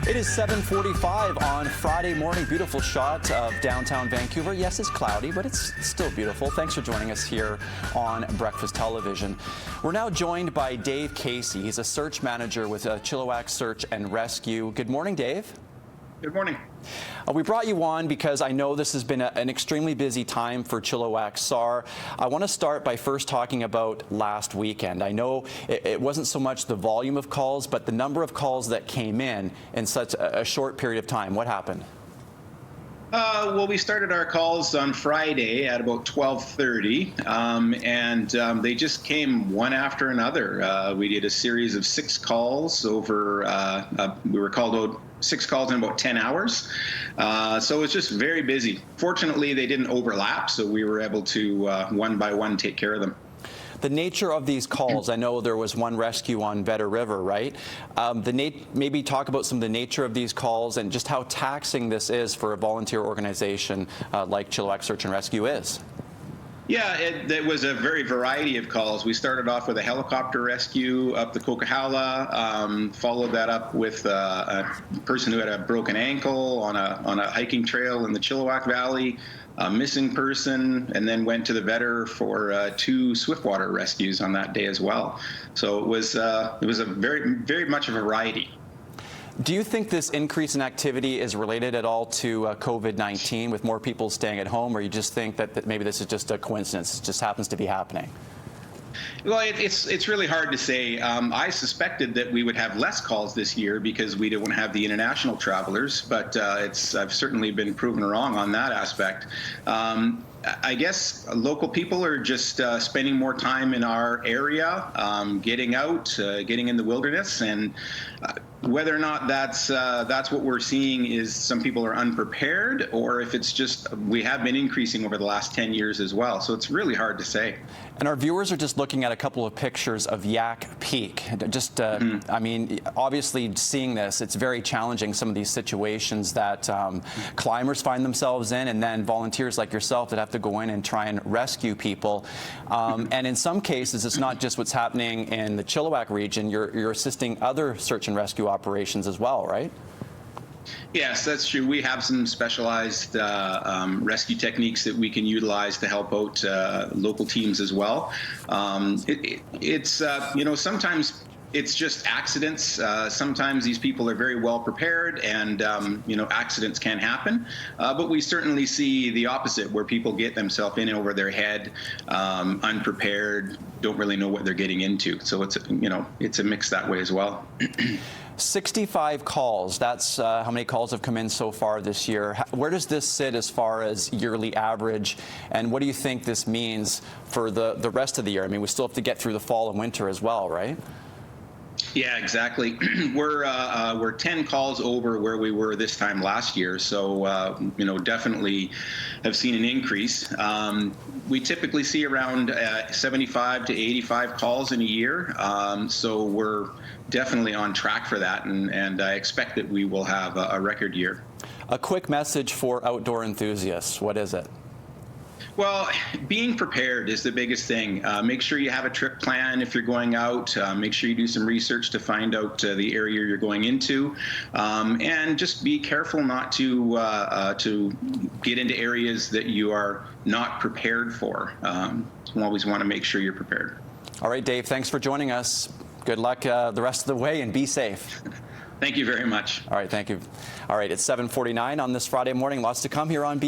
It is 7:45 on Friday morning. Beautiful shot of downtown Vancouver. Yes, it's cloudy, but it's still beautiful. Thanks for joining us here on Breakfast Television. We're now joined by Dave Casey. He's a search manager with Chilliwack Search and Rescue. Good morning, Dave. Good morning. We brought you on because I know this has been an extremely busy time for Chilliwack SAR. I want to start by first talking about last weekend. I know it wasn't so much the volume of calls, but the number of calls that came in such a short period of time. What happened? Well, we started our calls on Friday at about 12:30, and they just came one after another. We did a series of 6 calls over, we were called out 6 calls in about 10 hours. So it was just very busy. Fortunately, they didn't overlap, so we were able to, one by one, take care of them. The nature of these calls, I know there was one rescue on Vedder River, right? Maybe talk about some of the nature of these calls and just how taxing this is for a volunteer organization like Chilliwack Search and Rescue is. Yeah, it was a very variety of calls. We started off with a helicopter rescue up the Coquihalla, followed that up with a person who had a broken ankle on a hiking trail in the Chilliwack Valley, a missing person, and then went to the Vedder for 2 swiftwater rescues on that day as well. So it was a very much of a variety. Do you think this increase in activity is related at all to COVID-19 with more people staying at home, or you just think that maybe this is just a coincidence, it just happens to be happening? Well, it's really hard to say. I suspected that we would have less calls this year because we don't have the international travelers, but I've certainly been proven wrong on that aspect. I guess local people are just spending more time in our area, getting out, getting in the wilderness, and whether or not that's what we're seeing is some people are unprepared, or if it's just we have been increasing over the last 10 years as well. So it's really hard to say. And our viewers are just looking at a couple of pictures of Yak Peak. Just, I mean, obviously seeing this, it's very challenging, some of these situations that climbers find themselves in, and then volunteers like yourself that have to go in and try and rescue people. And in some cases, it's not just what's happening in the Chilliwack region. You're assisting other search and rescue operations as well, right? Yes, that's true. We have some specialized rescue techniques that we can utilize to help out local teams as well. It's you know, sometimes it's just accidents. Sometimes these people are very well prepared, and you know, accidents can happen. But we certainly see the opposite, where people get themselves in over their head, unprepared, don't really know what they're getting into. So it's, you know, it's a mix that way as well. 65 calls. That's how many calls have come in so far this year. Where does this sit as far as yearly average, and what do you think this means for the rest of the year? I mean, we still have to get through the fall and winter as well, right? Yeah, exactly. We're 10 calls over where we were this time last year, so you know, definitely have seen an increase. We typically see around 75 to 85 calls in a year, so we're definitely on track for that, and I expect that we will have a record year. A quick message for outdoor enthusiasts. What is it? Well, being prepared is the biggest thing. Make sure you have a trip plan if you're going out. Make sure you do some research to find out the area you're going into, and just be careful not to get into areas that you are not prepared for. You always want to make sure you're prepared. All right, Dave, thanks for joining us. Good luck the rest of the way, and be safe. Thank you very much. All right, thank you. All right, it's 7:49 on this Friday morning. Lots to come here on